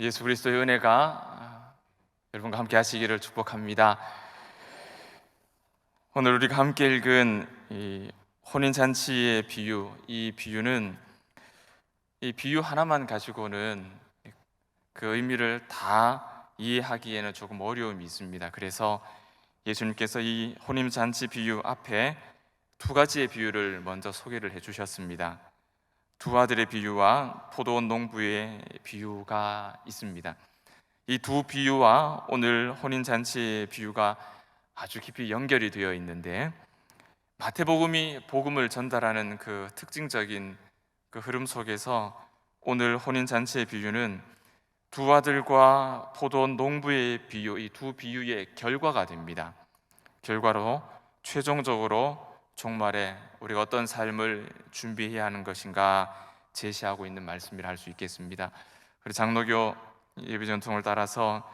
예수 그리스도의 은혜가 여러분과 함께 하시기를 축복합니다. 오늘 우리가 함께 읽은 이 혼인잔치의 비유, 이 비유는 이 비유 하나만 가지고는 그 의미를 다 이해하기에는 조금 어려움이 있습니다. 그래서 예수님께서 이 혼인잔치 비유 앞에 두 가지의 비유를 먼저 소개를 해주셨습니다. 두 아들의 비유와 포도원 농부의 비유가 있습니다. 이 두 비유와 오늘 혼인잔치의 비유가 아주 깊이 연결이 되어 있는데, 마태복음이 복음을 전달하는 그 특징적인 그 흐름 속에서 오늘 혼인잔치의 비유는 두 아들과 포도원 농부의 비유, 이 두 비유의 결과가 됩니다. 결과로 최종적으로 종말에 우리가 어떤 삶을 준비해야 하는 것인가 제시하고 있는 말씀이라 할 수 있겠습니다. 그리고 장로교 예배 전통을 따라서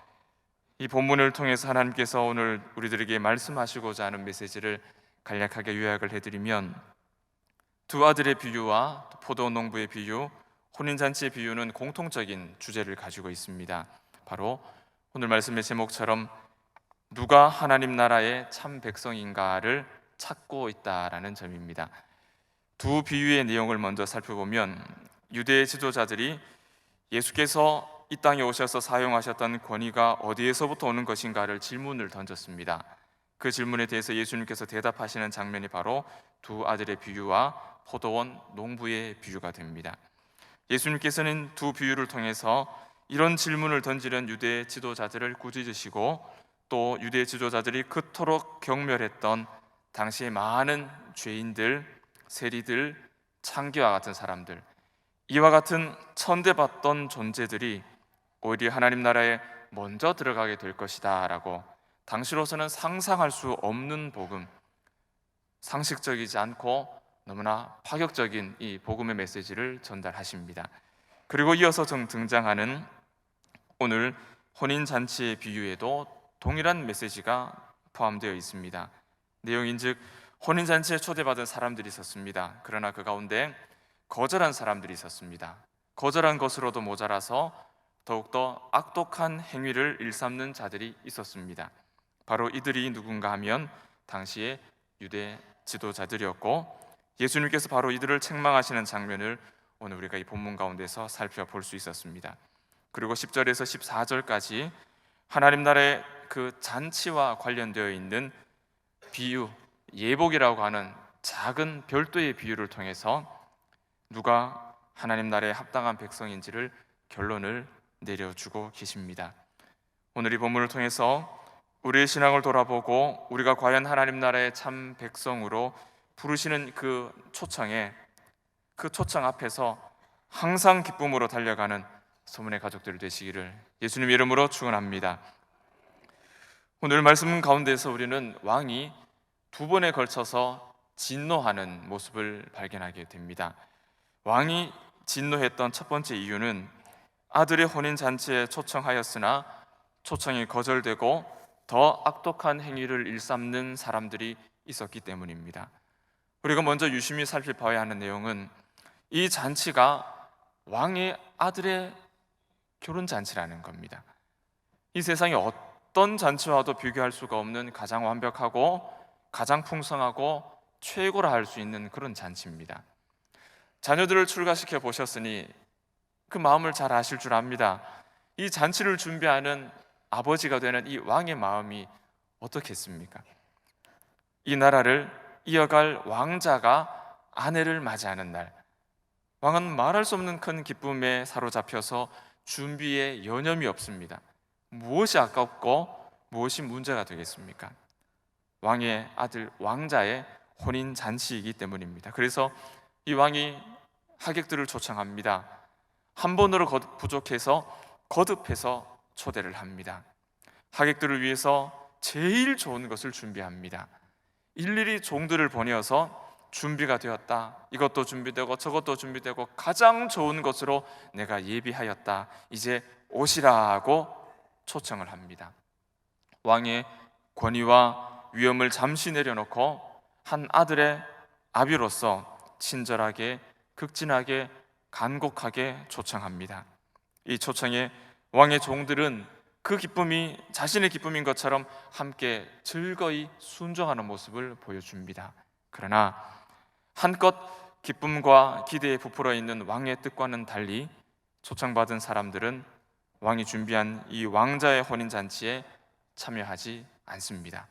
이 본문을 통해서 하나님께서 오늘 우리들에게 말씀하시고자 하는 메시지를 간략하게 요약을 해드리면, 두 아들의 비유와 포도 농부의 비유, 혼인잔치의 비유는 공통적인 주제를 가지고 있습니다. 바로 오늘 말씀의 제목처럼 누가 하나님 나라의 참 백성인가를 찾고 있다라는 점입니다. 두 비유의 내용을 먼저 살펴보면, 유대 지도자들이 예수께서 이 땅에 오셔서 사용하셨던 권위가 어디에서부터 오는 것인가를 질문을 던졌습니다. 그 질문에 대해서 예수님께서 대답하시는 장면이 바로 두 아들의 비유와 포도원 농부의 비유가 됩니다. 예수님께서는 두 비유를 통해서 이런 질문을 던지는 유대 지도자들을 꾸짖으시고, 또 유대 지도자들이 그토록 경멸했던 당시의 많은 죄인들, 세리들, 창기와 같은 사람들, 이와 같은 천대받던 존재들이 오히려 하나님 나라에 먼저 들어가게 될 것이다 라고, 당시로서는 상상할 수 없는 복음, 상식적이지 않고 너무나 파격적인 이 복음의 메시지를 전달하십니다. 그리고 이어서 등장하는 오늘 혼인잔치의 비유에도 동일한 메시지가 포함되어 있습니다. 내용인즉 혼인잔치에 초대받은 사람들이 있었습니다. 그러나 그 가운데 거절한 사람들이 있었습니다. 거절한 것으로도 모자라서 더욱더 악독한 행위를 일삼는 자들이 있었습니다. 바로 이들이 누군가 하면 당시의 유대 지도자들이었고, 예수님께서 바로 이들을 책망하시는 장면을 오늘 우리가 이 본문 가운데서 살펴볼 수 있었습니다. 그리고 10절에서 14절까지 하나님 나라의 그 잔치와 관련되어 있는 비유, 예복이라고 하는 작은 별도의 비유를 통해서 누가 하나님 나라에 합당한 백성인지를 결론을 내려주고 계십니다. 오늘 이 본문을 통해서 우리의 신앙을 돌아보고 우리가 과연 하나님 나라의 참 백성으로 부르시는 그 초청에, 그 초청 앞에서 항상 기쁨으로 달려가는 소문의 가족들 되시기를 예수님 이름으로 축원합니다. 오늘 말씀 가운데서 우리는 왕이 두 번에 걸쳐서 진노하는 모습을 발견하게 됩니다. 왕이 진노했던 첫 번째 이유는 아들의 혼인잔치에 초청하였으나 초청이 거절되고 더 악독한 행위를 일삼는 사람들이 있었기 때문입니다. 우리가 먼저 유심히 살펴봐야 하는 내용은 이 잔치가 왕의 아들의 결혼잔치라는 겁니다. 이 세상에 어떤 잔치와도 비교할 수가 없는 가장 완벽하고 가장 풍성하고 최고라 할 수 있는 그런 잔치입니다. 자녀들을 출가시켜 보셨으니 그 마음을 잘 아실 줄 압니다. 이 잔치를 준비하는 아버지가 되는 이 왕의 마음이 어떻겠습니까? 이 나라를 이어갈 왕자가 아내를 맞이하는 날, 왕은 말할 수 없는 큰 기쁨에 사로잡혀서 준비에 여념이 없습니다. 무엇이 아깝고 무엇이 문제가 되겠습니까? 왕의 아들 왕자의 혼인 잔치이기 때문입니다. 그래서 이 왕이 하객들을 초청합니다. 한 번으로 부족해서 거듭해서 초대를 합니다. 하객들을 위해서 제일 좋은 것을 준비합니다. 일일이 종들을 보내어서 준비가 되었다, 이것도 준비되고 저것도 준비되고 가장 좋은 것으로 내가 예비하였다, 이제 오시라고 초청을 합니다. 왕의 권위와 위엄을 잠시 내려놓고 한 아들의 아비로서 친절하게, 극진하게, 간곡하게 초청합니다. 이 초청에 왕의 종들은 그 기쁨이 자신의 기쁨인 것처럼 함께 즐거이 순종하는 모습을 보여줍니다. 그러나 한껏 기쁨과 기대에 부풀어 있는 왕의 뜻과는 달리 초청받은 사람들은 왕이 준비한 이 왕자의 혼인잔치에 참여하지 않습니다.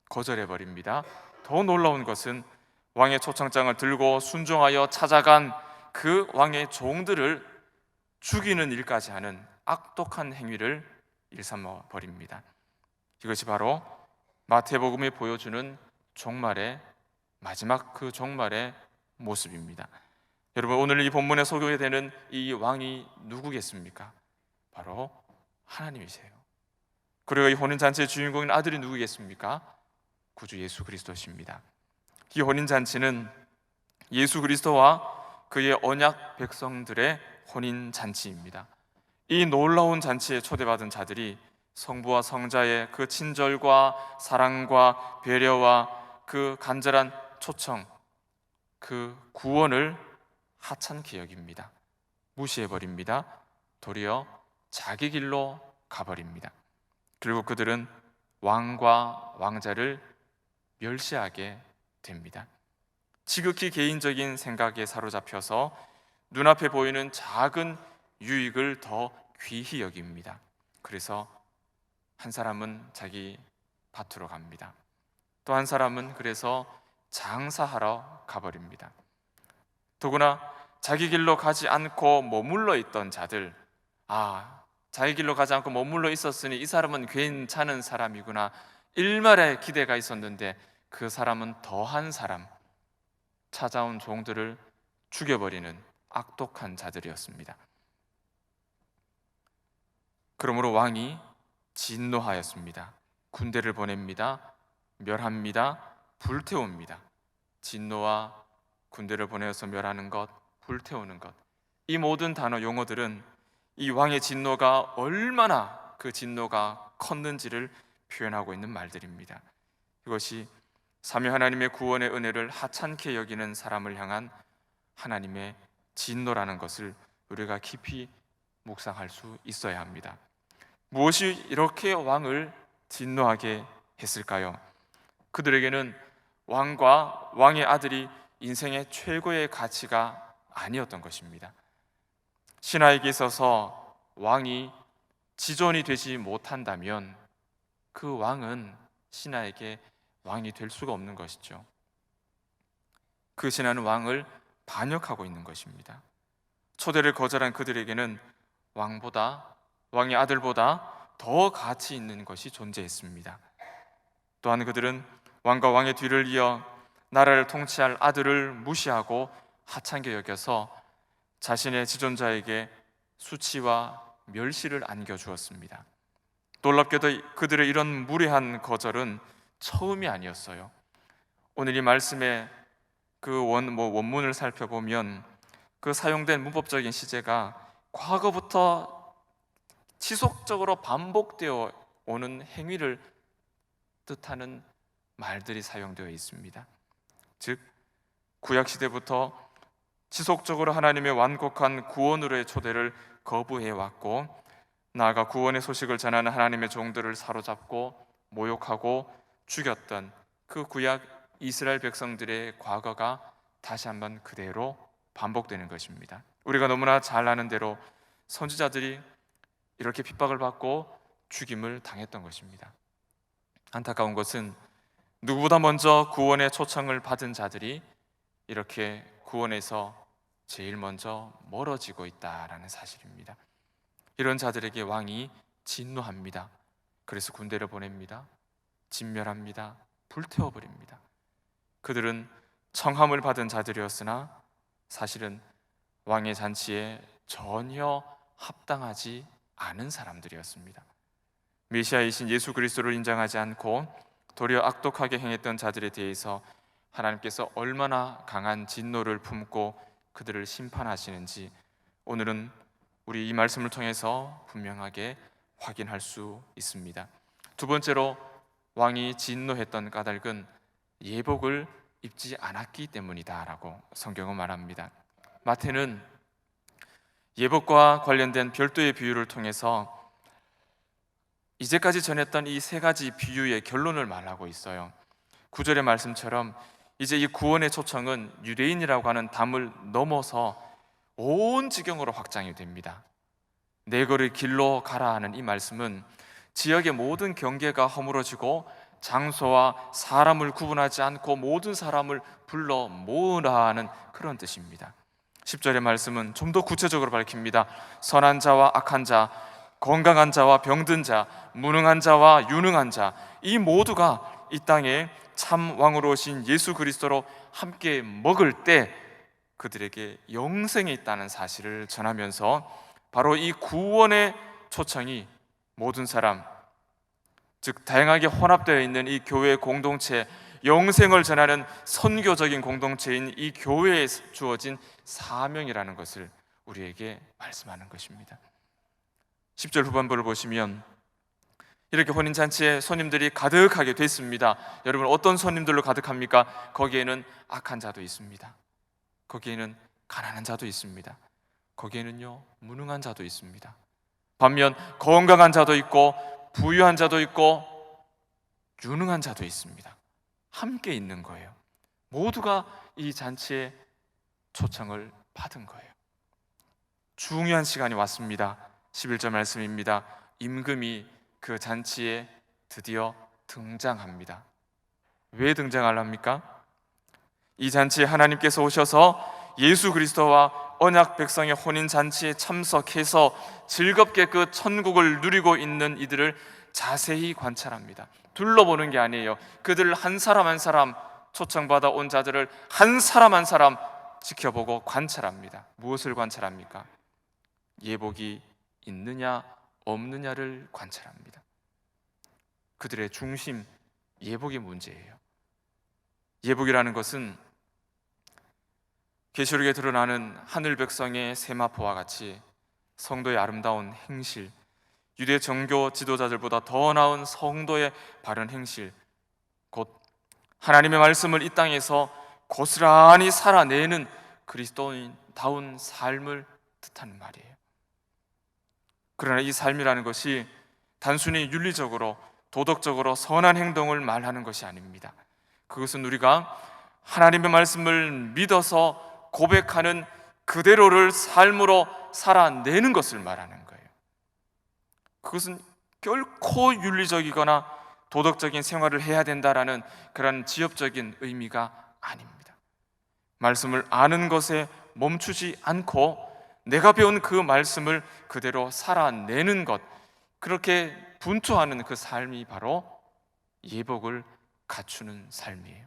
거절해버립니다. 더 놀라운 것은 왕의 초청장을 들고 순종하여 찾아간 그 왕의 종들을 죽이는 일까지 하는 악독한 행위를 일삼아 버립니다. 이것이 바로 마태복음이 보여주는 종말의 마지막 그 종말의 모습입니다. 여러분, 오늘 이 본문에 소개되는 이 왕이 누구겠습니까? 바로 하나님이세요. 그리고 이 혼인잔치의 주인공인 아들이 누구겠습니까? 구주 예수 그리스도십니다. 이 혼인잔치는 예수 그리스도와 그의 언약 백성들의 혼인잔치입니다. 이 놀라운 잔치에 초대받은 자들이 성부와 성자의 그 친절과 사랑과 배려와 그 간절한 초청, 그 구원을 하찮게 여깁니다. 무시해버립니다. 도리어 자기 길로 가버립니다. 그리고 그들은 왕과 왕자를 멸시하게 됩니다. 지극히 개인적인 생각에 사로잡혀서 눈앞에 보이는 작은 유익을 더 귀히 여깁니다. 그래서 한 사람은 자기 밭으로 갑니다. 또 한 사람은 그래서 장사하러 가버립니다. 더구나 자기 길로 가지 않고 머물러 있던 자들, 자기 길로 가지 않고 머물러 있었으니 이 사람은 괜찮은 사람이구나, 일말의 기대가 있었는데 그 사람은 더한 사람, 찾아온 종들을 죽여버리는 악독한 자들이었습니다. 그러므로 왕이 진노하였습니다. 군대를 보냅니다. 멸합니다. 불태웁니다. 진노와 군대를 보내서 멸하는 것, 불태우는 것, 이 모든 단어 용어들은 이 왕의 진노가 얼마나 그 진노가 컸는지를 표현하고 있는 말들입니다. 이것이 삼위 하나님의 구원의 은혜를 하찮게 여기는 사람을 향한 하나님의 진노라는 것을 우리가 깊이 묵상할 수 있어야 합니다. 무엇이 이렇게 왕을 진노하게 했을까요? 그들에게는 왕과 왕의 아들이 인생의 최고의 가치가 아니었던 것입니다. 신하에게 있어서 왕이 지존이 되지 못한다면 그 왕은 신하에게 왕이 될 수가 없는 것이죠. 그 신하는 왕을 반역하고 있는 것입니다. 초대를 거절한 그들에게는 왕의 아들보다 더 가치 있는 것이 존재했습니다. 또한 그들은 왕과 왕의 뒤를 이어 나라를 통치할 아들을 무시하고 하찮게 여겨서 자신의 지존자에게 수치와 멸시를 안겨주었습니다. 놀랍게도 그들의 이런 무례한 거절은 처음이 아니었어요. 오늘 이 말씀의 그 원문을 살펴보면 그 사용된 문법적인 시제가 과거부터 지속적으로 반복되어 오는 행위를 뜻하는 말들이 사용되어 있습니다. 즉, 구약시대부터 지속적으로 하나님의 완곡한 구원으로의 초대를 거부해왔고, 나아가 구원의 소식을 전하는 하나님의 종들을 사로잡고 모욕하고 죽였던 그 구약 이스라엘 백성들의 과거가 다시 한번 그대로 반복되는 것입니다. 우리가 너무나 잘 아는 대로 선지자들이 이렇게 핍박을 받고 죽임을 당했던 것입니다. 안타까운 것은 누구보다 먼저 구원의 초청을 받은 자들이 이렇게 구원에서 제일 먼저 멀어지고 있다라는 사실입니다. 이런 자들에게 왕이 진노합니다. 그래서 군대를 보냅니다. 진멸합니다. 불태워버립니다. 그들은 청함을 받은 자들이었으나 사실은 왕의 잔치에 전혀 합당하지 않은 사람들이었습니다. 메시아이신 예수 그리스도를 인정하지 않고 도리어 악독하게 행했던 자들에 대해서 하나님께서 얼마나 강한 진노를 품고 그들을 심판하시는지 오늘은 우리 이 말씀을 통해서 분명하게 확인할 수 있습니다. 두 번째로 왕이 진노했던 까닭은 예복을 입지 않았기 때문이다라고 성경은 말합니다. 마태는 예복과 관련된 별도의 비유를 통해서 이제까지 전했던 이 세 가지 비유의 결론을 말하고 있어요. 9절의 말씀처럼 이제 이 구원의 초청은 유대인이라고 하는 담을 넘어서 온 지경으로 확장이 됩니다. 내 거를 길로 가라 하는 이 말씀은 지역의 모든 경계가 허물어지고 장소와 사람을 구분하지 않고 모든 사람을 불러 모으라 하는 그런 뜻입니다. 10절의 말씀은 좀 더 구체적으로 밝힙니다. 선한 자와 악한 자, 건강한 자와 병든 자, 무능한 자와 유능한 자, 이 모두가 이 땅에 참 왕으로 오신 예수 그리스도로 함께 먹을 때 그들에게 영생이 있다는 사실을 전하면서 바로 이 구원의 초청이 모든 사람, 즉 다양하게 혼합되어 있는 이 교회 공동체, 영생을 전하는 선교적인 공동체인 이 교회에 주어진 사명이라는 것을 우리에게 말씀하는 것입니다. 10절 후반부를 보시면 이렇게 혼인잔치에 손님들이 가득하게 됐습니다. 여러분, 어떤 손님들로 가득합니까? 거기에는 악한 자도 있습니다. 거기에는 가난한 자도 있습니다. 거기에는요, 무능한 자도 있습니다. 반면 건강한 자도 있고 부유한 자도 있고 유능한 자도 있습니다. 함께 있는 거예요. 모두가 이 잔치의 초청을 받은 거예요. 중요한 시간이 왔습니다. 11절 말씀입니다. 임금이 그 잔치에 드디어 등장합니다. 왜 등장하랍니까? 이 잔치에 하나님께서 오셔서 예수 그리스도와 언약 백성의 혼인 잔치에 참석해서 즐겁게 그 천국을 누리고 있는 이들을 자세히 관찰합니다. 둘러보는 게 아니에요. 그들 한 사람 한 사람, 초청받아 온 자들을 한 사람 한 사람 지켜보고 관찰합니다. 무엇을 관찰합니까? 예복이 있느냐 없느냐를 관찰합니다. 그들의 중심, 예복의 문제예요. 예복이라는 것은 계시록에 드러나는 하늘 백성의 세마포와 같이 성도의 아름다운 행실, 유대 정교 지도자들보다 더 나은 성도의 바른 행실, 곧 하나님의 말씀을 이 땅에서 고스란히 살아내는 그리스도인다운 삶을 뜻하는 말이에요. 그러나 이 삶이라는 것이 단순히 윤리적으로 도덕적으로 선한 행동을 말하는 것이 아닙니다. 그것은 우리가 하나님의 말씀을 믿어서 고백하는 그대로를 삶으로 살아내는 것을 말하는 거예요. 그것은 결코 윤리적이거나 도덕적인 생활을 해야 된다라는 그런 지엽적인 의미가 아닙니다. 말씀을 아는 것에 멈추지 않고 내가 배운 그 말씀을 그대로 살아내는 것, 그렇게 분투하는 그 삶이 바로 예복을 갖추는 삶이에요.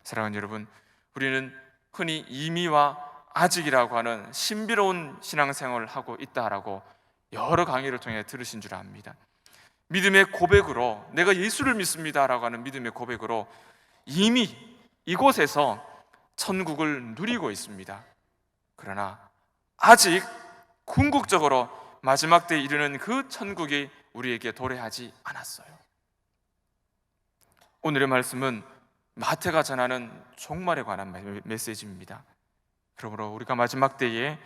사랑하는 여러분, 우리는 흔히 이미와 아직이라고 하는 신비로운 신앙생활을 하고 있다라고 여러 강의를 통해 들으신 줄 압니다. 믿음의 고백으로, 내가 예수를 믿습니다라고 하는 믿음의 고백으로 이미 이곳에서 천국을 누리고 있습니다. 그러나 아직 궁극적으로 마지막 때에 이르는 그 천국이 우리에게 도래하지 않았어요. 오늘의 말씀은 마태가 전하는 종말에 관한 메시지입니다. 그러므로 우리가 마지막 때에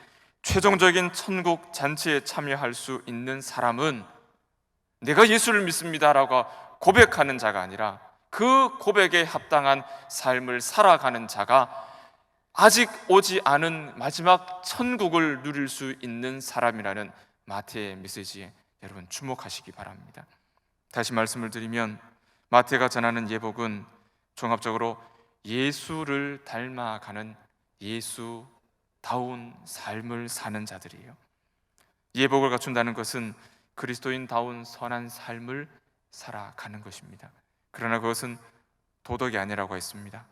최종적인 천국 잔치에 참여할 수 있는 사람은 내가 예수를 믿습니다라고 고백하는 자가 아니라 그 고백에 합당한 삶을 살아가는 자가 아직 오지 않은 마지막 천국을 누릴 수 있는 사람이라는 마태의 메시지에 여러분 주목하시기 바랍니다. 다시 말씀을 드리면 마태가 전하는 예복은 종합적으로 예수를 닮아가는 예수다운 삶을 사는 자들이에요. 예복을 갖춘다는 것은 그리스도인다운 선한 삶을 살아가는 것입니다. 그러나 그것은 도덕이 아니라고 했습니다.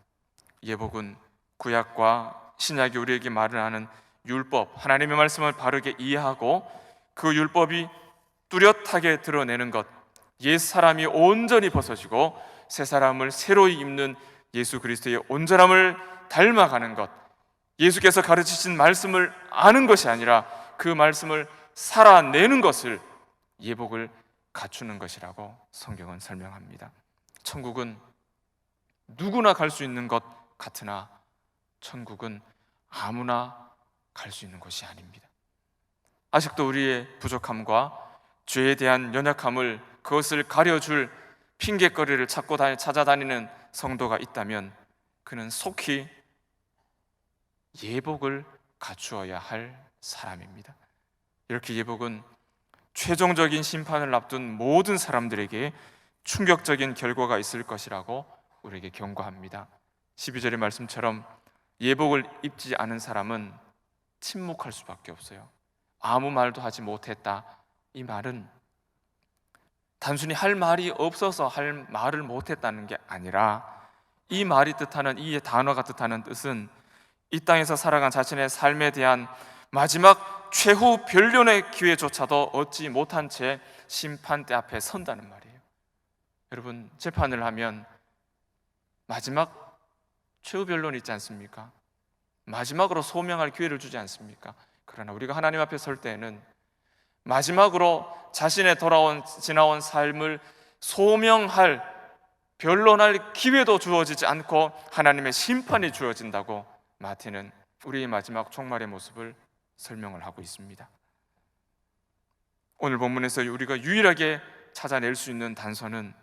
예복은 구약과 신약이 우리에게 말을 하는 율법, 하나님의 말씀을 바르게 이해하고 그 율법이 뚜렷하게 드러내는 것, 옛사람이 온전히 벗어지고 새 사람을 새로이 입는 예수 그리스도의 온전함을 닮아가는 것, 예수께서 가르치신 말씀을 아는 것이 아니라 그 말씀을 살아내는 것을 예복을 갖추는 것이라고 성경은 설명합니다. 천국은 누구나 갈 수 있는 것 같으나 천국은 아무나 갈 수 있는 것이 아닙니다. 아직도 우리의 부족함과 죄에 대한 연약함을 그것을 가려줄 핑계거리를 찾아다니는 성도가 있다면 그는 속히 예복을 갖추어야 할 사람입니다. 이렇게 예복은 최종적인 심판을 앞둔 모든 사람들에게 충격적인 결과가 있을 것이라고 우리에게 경고합니다. 12절의 말씀처럼 예복을 입지 않은 사람은 침묵할 수밖에 없어요. 아무 말도 하지 못했다. 이 말은 단순히 할 말이 없어서 할 말을 못했다는 게 아니라 이 말이 뜻하는, 이 단어가 뜻하는 뜻은 이 땅에서 살아간 자신의 삶에 대한 마지막 최후 변론의 기회조차도 얻지 못한 채 심판대 앞에 선다는 말이에요. 여러분, 재판을 하면 마지막 최후 변론이 있지 않습니까? 마지막으로 소명할 기회를 주지 않습니까? 그러나 우리가 하나님 앞에 설 때에는 마지막으로 자신의 지나온 삶을 소명할, 변론할 기회도 주어지지 않고 하나님의 심판이 주어진다고 마태는 우리의 마지막 종말의 모습을 설명을 하고 있습니다. 오늘 본문에서 우리가 유일하게 찾아낼 수 있는 단서는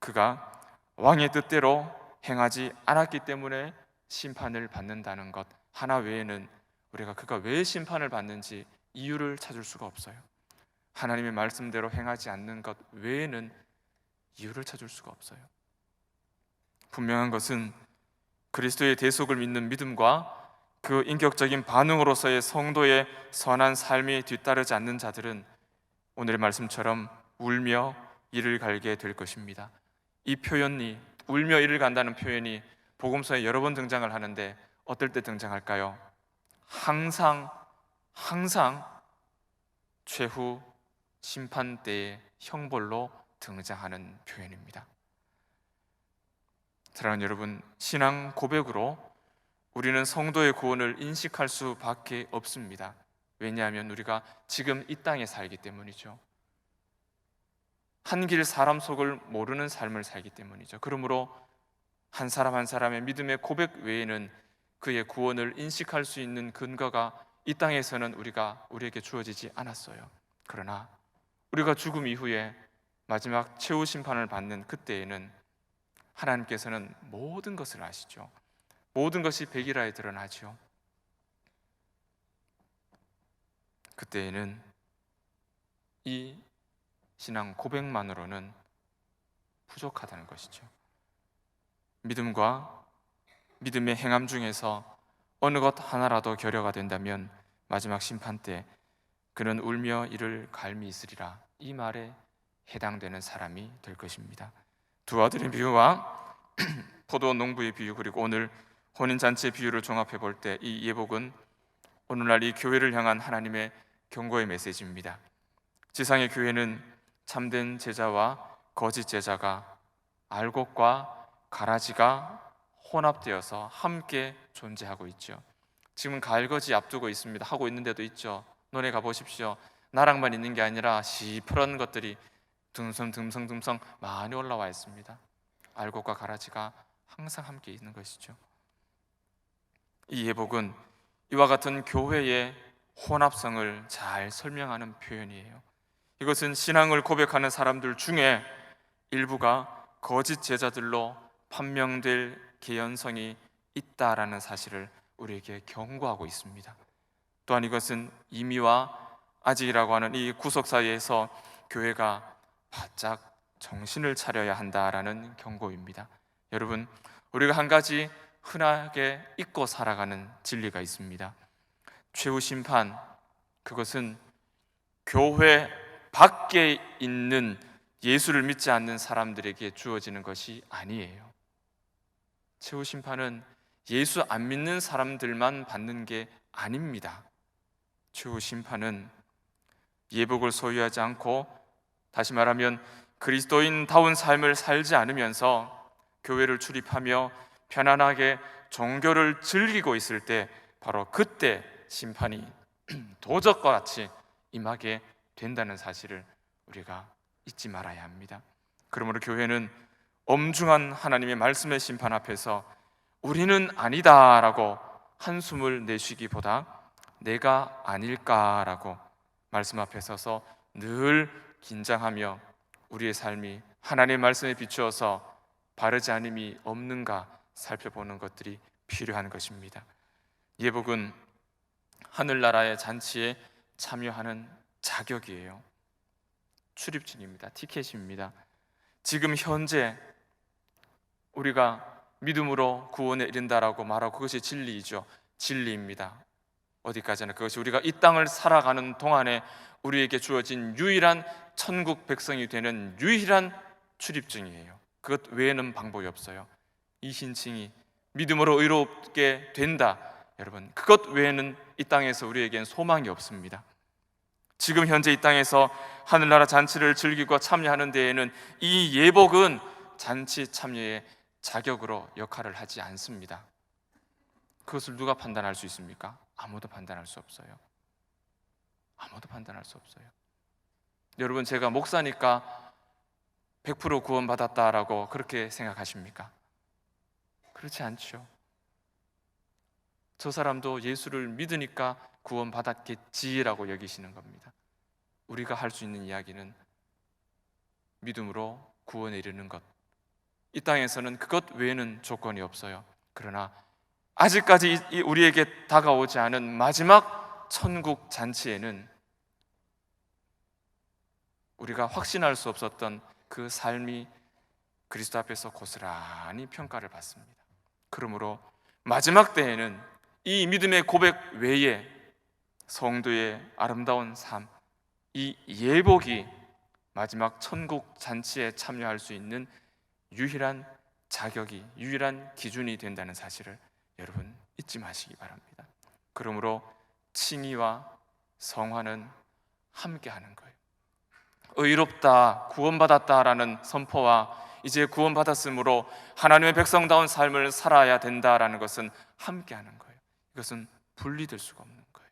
그가 왕의 뜻대로 행하지 않았기 때문에 심판을 받는다는 것 하나 외에는 우리가 그가 왜 심판을 받는지 이유를 찾을 수가 없어요. 하나님의 말씀대로 행하지 않는 것 외에는 이유를 찾을 수가 없어요. 분명한 것은 그리스도의 대속을 믿는 믿음과 그 인격적인 반응으로서의 성도의 선한 삶이 뒤따르지 않는 자들은 오늘의 말씀처럼 울며 이를 갈게 될 것입니다. 이 표현이, 울며 이를 간다는 표현이 복음서에 여러 번 등장을 하는데 어떨 때 등장할까요? 항상 최후 심판 때의 형벌로 등장하는 표현입니다. 사랑하는 여러분, 신앙 고백으로 우리는 성도의 구원을 인식할 수밖에 없습니다. 왜냐하면 우리가 지금 이 땅에 살기 때문이죠. 한 길 사람 속을 모르는 삶을 살기 때문이죠. 그러므로 한 사람 한 사람의 믿음의 고백 외에는 그의 구원을 인식할 수 있는 근거가 이 땅에서는 우리에게 주어지지 않았어요. 그러나 우리가 죽음 이후에 마지막 최후 심판을 받는 그때에는 하나님께서는 모든 것을 아시죠. 모든 것이 백일하에 드러나죠. 그때에는 이 신앙 고백만으로는 부족하다는 것이죠. 믿음과 믿음의 행함 중에서 어느 것 하나라도 결여가 된다면 마지막 심판 때 그는 울며 이를 갈미 있으리라, 이 말에 해당되는 사람이 될 것입니다. 두 아들의 비유와 포도 농부의 비유, 그리고 오늘 혼인잔치의 비유를 종합해 볼 때 이 예복은 오늘날 이 교회를 향한 하나님의 경고의 메시지입니다. 지상의 교회는 참된 제자와 거짓 제자가, 알곡과 가라지가 혼합되어서 함께 존재하고 있죠. 지금 가을거지 앞두고 있습니다. 하고 있는데도 있죠. 논에 가보십시오. 나락만 있는 게 아니라 시퍼런 것들이 듬성듬성 많이 올라와 있습니다. 알곡과 가라지가 항상 함께 있는 것이죠. 이 예복은 이와 같은 교회의 혼합성을 잘 설명하는 표현이에요. 이것은 신앙을 고백하는 사람들 중에 일부가 거짓 제자들로 판명될 개연성이 있다라는 사실을 우리에게 경고하고 있습니다. 또한 이것은 이미와 아직이라고 하는 이 구속 사이에서 교회가 바짝 정신을 차려야 한다라는 경고입니다. 여러분, 우리가 한 가지 흔하게 잊고 살아가는 진리가 있습니다. 최후 심판, 그것은 교회 밖에 있는 예수를 믿지 않는 사람들에게 주어지는 것이 아니에요. 최후 심판은 예수 안 믿는 사람들만 받는 게 아닙니다. 최후 심판은 예복을 소유하지 않고, 다시 말하면 그리스도인다운 삶을 살지 않으면서 교회를 출입하며 편안하게 종교를 즐기고 있을 때, 바로 그때 심판이 도적과 같이 임하게 된다는 사실을 우리가 잊지 말아야 합니다. 그러므로 교회는 엄중한 하나님의 말씀의 심판 앞에서 우리는 아니다라고 한숨을 내쉬기보다 내가 아닐까라고 말씀 앞에 서서 늘 긴장하며 우리의 삶이 하나님의 말씀에 비추어서 바르지 않음이 없는가 살펴보는 것들이 필요한 것입니다. 예복은 하늘나라의 잔치에 참여하는 자격이에요. 출입증입니다. 티켓입니다. 지금 현재 우리가 믿음으로 구원에 이른다라고 말하고 그것이 진리이죠. 진리입니다. 어디까지나 그것이 우리가 이 땅을 살아가는 동안에 우리에게 주어진 유일한 천국 백성이 되는 유일한 출입증이에요. 그것 외에는 방법이 없어요. 이 신칭이 믿음으로 의롭게 된다, 여러분, 그것 외에는 이 땅에서 우리에겐 소망이 없습니다. 지금 현재 이 땅에서 하늘나라 잔치를 즐기고 참여하는 데에는 이 예복은 잔치 참여의 자격으로 역할을 하지 않습니다. 그것을 누가 판단할 수 있습니까? 아무도 판단할 수 없어요. 아무도 판단할 수 없어요. 여러분, 제가 목사니까 100% 구원받았다라고 그렇게 생각하십니까? 그렇지 않죠. 저 사람도 예수를 믿으니까 구원받았겠지라고 여기시는 겁니다. 우리가 할 수 있는 이야기는 믿음으로 구원에 이르는 것. 이 땅에서는 그것 외에는 조건이 없어요. 그러나 아직까지 우리에게 다가오지 않은 마지막 천국 잔치에는 우리가 확신할 수 없었던 그 삶이 그리스도 앞에서 고스란히 평가를 받습니다. 그러므로 마지막 때에는 이 믿음의 고백 외에 성도의 아름다운 삶, 이 예복이 마지막 천국 잔치에 참여할 수 있는 유일한 자격이, 유일한 기준이 된다는 사실을 여러분 잊지 마시기 바랍니다. 그러므로 칭의와 성화는 함께 하는 거예요. 의롭다, 구원받았다라는 선포와 이제 구원받았으므로 하나님의 백성다운 삶을 살아야 된다라는 것은 함께 하는 거예요. 이것은 분리될 수가 없는 거예요.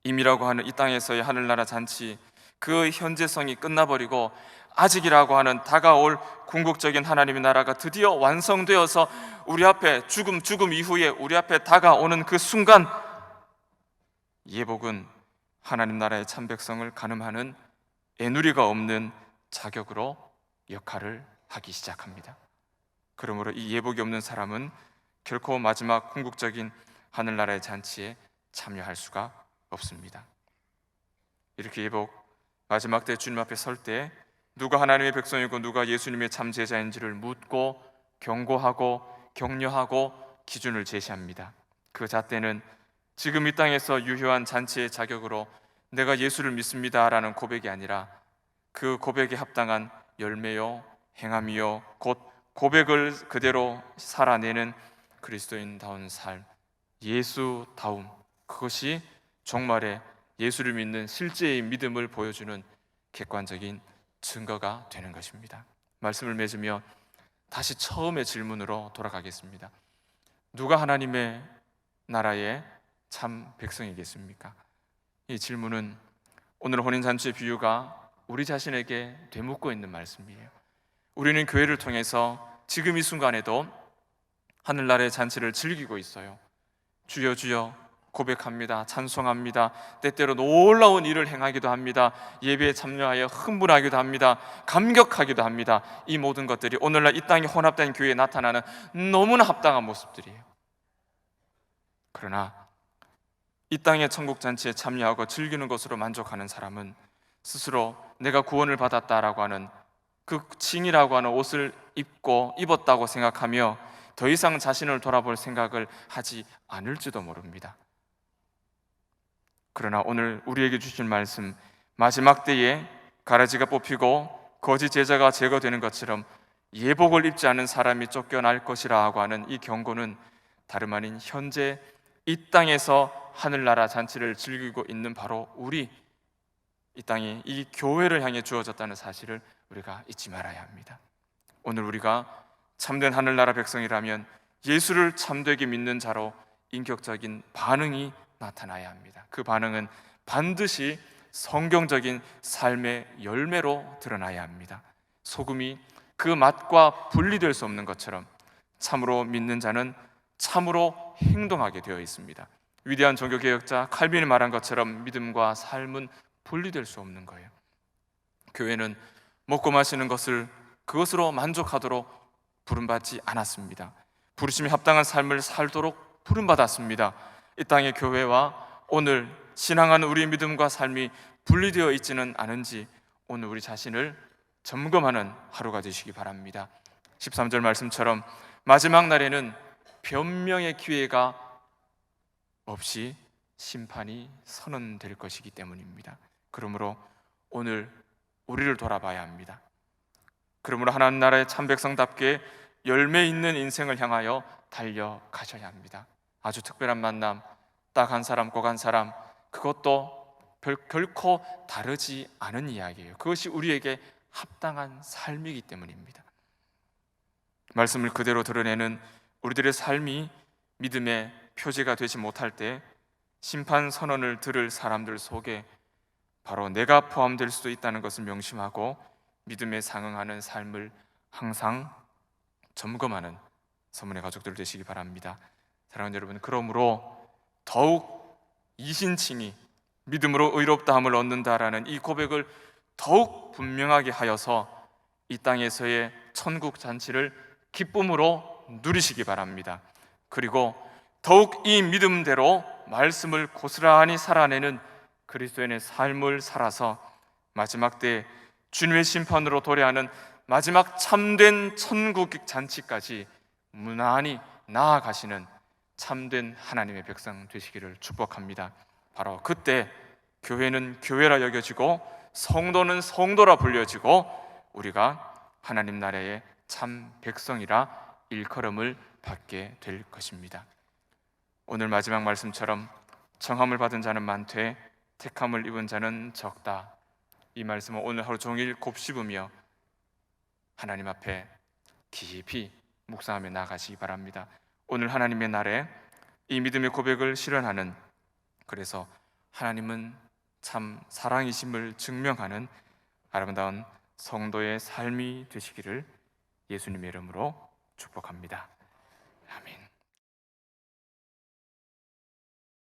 임이라고 하는 이 땅에서의 하늘나라 잔치, 그 현재성이 끝나버리고 아직이라고 하는 다가올 궁극적인 하나님의 나라가 드디어 완성되어서 우리 앞에 죽음 이후에 우리 앞에 다가오는 그 순간, 예복은 하나님 나라의 참 백성을 가늠하는 애누리가 없는 자격으로 역할을 하기 시작합니다. 그러므로 이 예복이 없는 사람은 결코 마지막 궁극적인 하늘나라의 잔치에 참여할 수가 없습니다. 이렇게 예복 마지막 때 주님 앞에 설 때 누가 하나님의 백성이고 누가 예수님의 참 제자인지를 묻고 경고하고 격려하고 기준을 제시합니다. 그 잣대는 지금 이 땅에서 유효한 잔치의 자격으로 내가 예수를 믿습니다라는 고백이 아니라 그 고백에 합당한 열매요 행함이요 곧 고백을 그대로 살아내는 그리스도인다운 삶, 예수다움, 그것이 종말에 예수를 믿는 실제의 믿음을 보여주는 객관적인 증거가 되는 것입니다. 말씀을 맺으며 다시 처음의 질문으로 돌아가겠습니다. 누가 하나님의 나라의 참 백성이겠습니까? 이 질문은 오늘 혼인잔치의 비유가 우리 자신에게 되묻고 있는 말씀이에요. 우리는 교회를 통해서 지금 이 순간에도 하늘나라의 잔치를 즐기고 있어요. 주여 주여 고백합니다. 찬송합니다. 때때로 놀라운 일을 행하기도 합니다. 예배에 참여하여 흥분하기도 합니다. 감격하기도 합니다. 이 모든 것들이 오늘날 이 땅에 혼합된 교회에 나타나는 너무나 합당한 모습들이에요. 그러나 이 땅의 천국잔치에 참여하고 즐기는 것으로 만족하는 사람은 스스로 내가 구원을 받았다라고 하는 그 칭이라고 하는 옷을 입었다고 생각하며 더 이상 자신을 돌아볼 생각을 하지 않을지도 모릅니다. 그러나 오늘 우리에게 주신 말씀, 마지막 때에 가라지가 뽑히고 거짓 제자가 제거되는 것처럼 예복을 입지 않은 사람이 쫓겨날 것이라고 하는 이 경고는 다름 아닌 현재 이 땅에서 하늘나라 잔치를 즐기고 있는 바로 우리, 이 땅이 이 교회를 향해 주어졌다는 사실을 우리가 잊지 말아야 합니다. 오늘 우리가 참된 하늘나라 백성이라면 예수를 참되게 믿는 자로 인격적인 반응이 나타나야 합니다. 그 반응은 반드시 성경적인 삶의 열매로 드러나야 합니다. 소금이 그 맛과 분리될 수 없는 것처럼 참으로 믿는 자는 참으로 행동하게 되어 있습니다. 위대한 종교개혁자 칼빈이 말한 것처럼 믿음과 삶은 분리될 수 없는 거예요. 교회는 먹고 마시는 것을 그것으로 만족하도록 부름받지 않았습니다. 부르심에 합당한 삶을 살도록 부름받았습니다. 이 땅의 교회와 오늘 신앙하는 우리의 믿음과 삶이 분리되어 있지는 않은지 오늘 우리 자신을 점검하는 하루가 되시기 바랍니다. 13절 말씀처럼 마지막 날에는 변명의 기회가 없이 심판이 선언될 것이기 때문입니다. 그러므로 오늘 우리를 돌아봐야 합니다. 그러므로 하나님 나라의 참 백성답게 열매 있는 인생을 향하여 달려가셔야 합니다. 아주 특별한 만남, 딱 한 사람, 꼭 한 사람, 그것도 결코 다르지 않은 이야기예요. 그것이 우리에게 합당한 삶이기 때문입니다. 말씀을 그대로 드러내는 우리들의 삶이 믿음의 표지가 되지 못할 때 심판 선언을 들을 사람들 속에 바로 내가 포함될 수도 있다는 것을 명심하고 믿음에 상응하는 삶을 항상 점검하는 서문의 가족들 되시기 바랍니다. 사랑하는 여러분, 그러므로 더욱 이신칭이 믿음으로 의롭다함을 얻는다라는 이 고백을 더욱 분명하게 하여서 이 땅에서의 천국 잔치를 기쁨으로 누리시기 바랍니다. 그리고 더욱 이 믿음대로 말씀을 고스란히 살아내는 그리스도인의 삶을 살아서 마지막 때 주님의 심판으로 도래하는 마지막 참된 천국 잔치까지 무난히 나아가시는 참된 하나님의 백성 되시기를 축복합니다. 바로 그때 교회는 교회라 여겨지고 성도는 성도라 불려지고 우리가 하나님 나라의 참 백성이라 일컬음을 받게 될 것입니다. 오늘 마지막 말씀처럼 청함을 받은 자는 많되 택함을 입은 자는 적다. 이 말씀은 오늘 하루 종일 곱씹으며 하나님 앞에 깊이 묵상하며 나아가시기 바랍니다. 오늘 하나님의 날에 이 믿음의 고백을 실현하는, 그래서 하나님은 참 사랑이심을 증명하는 아름다운 성도의 삶이 되시기를 예수님의 이름으로 축복합니다.